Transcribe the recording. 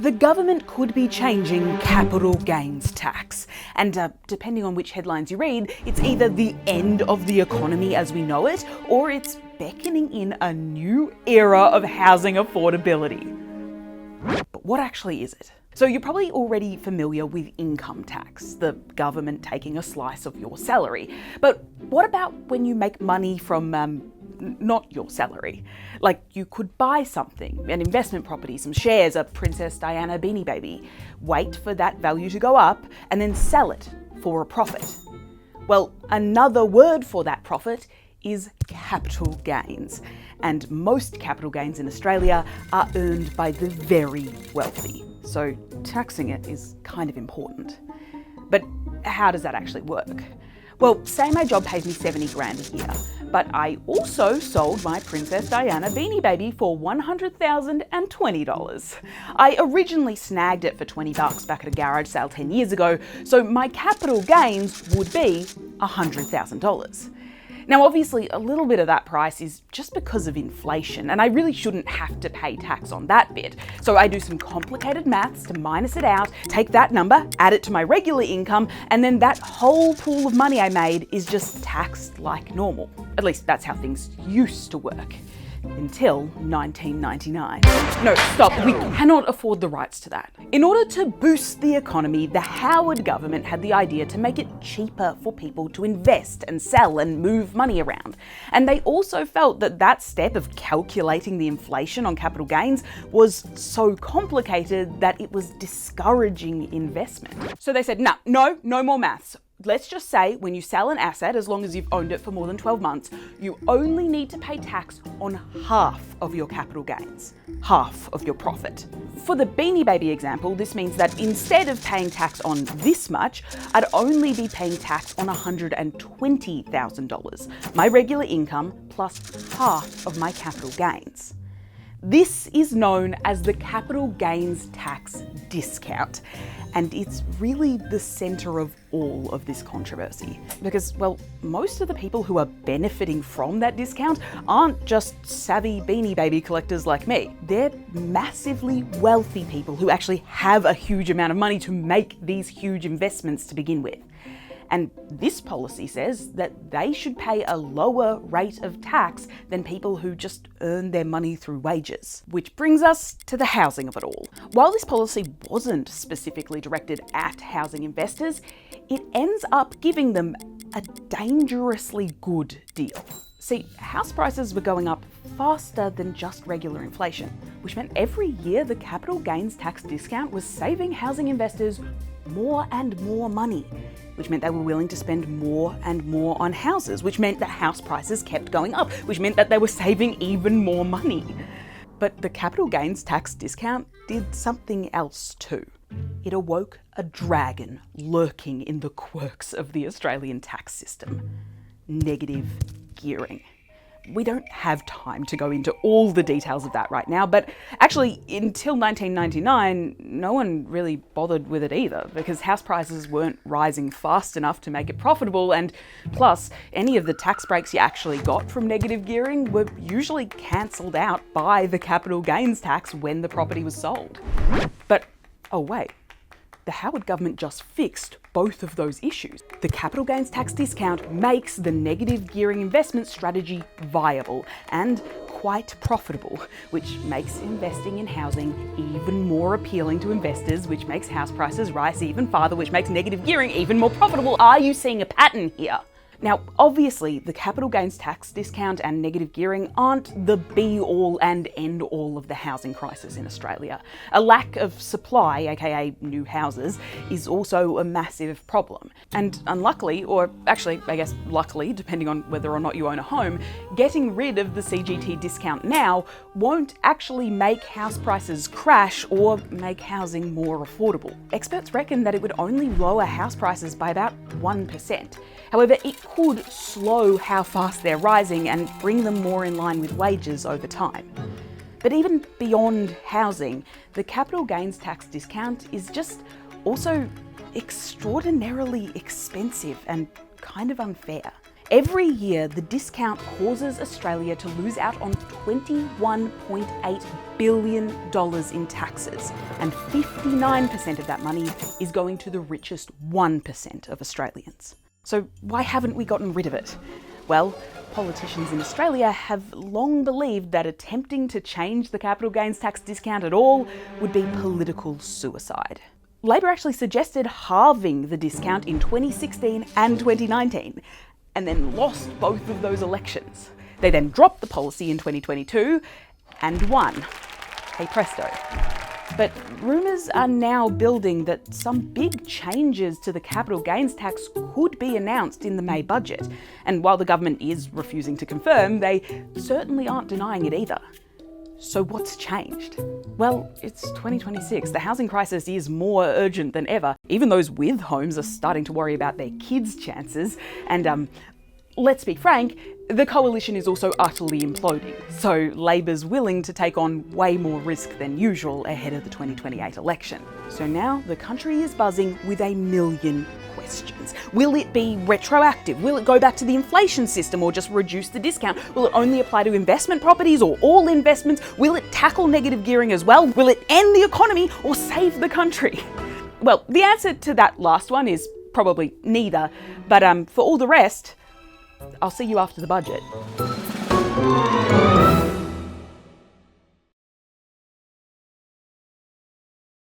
The government could be changing capital gains tax. And depending on which headlines you read, it's either the end of the economy as we know it, or it's beckoning in a new era of housing affordability. But what actually is it? So you're probably already familiar with income tax, the government taking a slice of your salary. But what about when you make money from not your salary? Like you could buy something, an investment property, some shares, a Princess Diana Beanie Baby, wait for that value to go up and then sell it for a profit. Well, another word for that profit is capital gains. And most capital gains in Australia are earned by the very wealthy. So taxing it is kind of important. But how does that actually work? Well, say my job pays me 70 grand a year, but I also sold my Princess Diana Beanie Baby for $100,020. I originally snagged it for $20 back at a garage sale 10 years ago, so my capital gains would be $100,000. Now, obviously, a little bit of that price is just because of inflation, and I really shouldn't have to pay tax on that bit. So I do some complicated maths to minus it out, take that number, add it to my regular income, and then that whole pool of money I made is just taxed like normal. At least that's how things used to work. Until 1999. No, stop, we cannot afford the rights to that. In order to boost the economy, the Howard government had the idea to make it cheaper for people to invest and sell and move money around. And they also felt that that step of calculating the inflation on capital gains was so complicated that it was discouraging investment. So they said, no more maths. Let's just say when you sell an asset, as long as you've owned it for more than 12 months, you only need to pay tax on half of your capital gains, half of your profit. For the Beanie Baby example, this means that instead of paying tax on this much, I'd only be paying tax on $120,000, my regular income plus half of my capital gains. This is known as the capital gains tax discount, and it's really the centre of all of this controversy. Because, well, most of the people who are benefiting from that discount aren't just savvy Beanie Baby collectors like me. They're massively wealthy people who actually have a huge amount of money to make these huge investments to begin with. And this policy says that they should pay a lower rate of tax than people who just earn their money through wages. Which brings us to the housing of it all. While this policy wasn't specifically directed at housing investors, it ends up giving them a dangerously good deal. See, house prices were going up faster than just regular inflation, which meant every year the capital gains tax discount was saving housing investors more and more money, which meant they were willing to spend more and more on houses, which meant that house prices kept going up, which meant that they were saving even more money. But the capital gains tax discount did something else too. It awoke a dragon lurking in the quirks of the Australian tax system: negative gearing. We don't have time to go into all the details of that right now, but actually until 1999, no one really bothered with it either, because house prices weren't rising fast enough to make it profitable, and plus, any of the tax breaks you actually got from negative gearing were usually cancelled out by the capital gains tax when the property was sold. But, oh wait, the Howard government just fixed both of those issues. The capital gains tax discount makes the negative gearing investment strategy viable and quite profitable, which makes investing in housing even more appealing to investors, which makes house prices rise even farther, which makes negative gearing even more profitable. Are you seeing a pattern here? Now, obviously, the capital gains tax discount and negative gearing aren't the be-all and end-all of the housing crisis in Australia. A lack of supply, aka new houses, is also a massive problem. And unluckily, or actually, I guess luckily, depending on whether or not you own a home, getting rid of the CGT discount now won't actually make house prices crash or make housing more affordable. Experts reckon that it would only lower house prices by about 1%. However, it could slow how fast they're rising and bring them more in line with wages over time. But even beyond housing, the capital gains tax discount is just also extraordinarily expensive and kind of unfair. Every year, the discount causes Australia to lose out on $21.8 billion in taxes, and 59% of that money is going to the richest 1% of Australians. So why haven't we gotten rid of it? Well, politicians in Australia have long believed that attempting to change the capital gains tax discount at all would be political suicide. Labor actually suggested halving the discount in 2016 and 2019, and then lost both of those elections. They then dropped the policy in 2022 and won. Hey presto. But rumours are now building that some big changes to the capital gains tax could be announced in the May budget. And while the government is refusing to confirm, they certainly aren't denying it either. So what's changed? Well, it's 2026. The housing crisis is more urgent than ever. Even those with homes are starting to worry about their kids' chances. And let's be frank, the coalition is also utterly imploding. So Labor's willing to take on way more risk than usual ahead of the 2028 election. So now the country is buzzing with a million questions. Will it be retroactive? Will it go back to the inflation system or just reduce the discount? Will it only apply to investment properties or all investments? Will it tackle negative gearing as well? Will it end the economy or save the country? Well, the answer to that last one is probably neither, but for all the rest, I'll see you after the budget.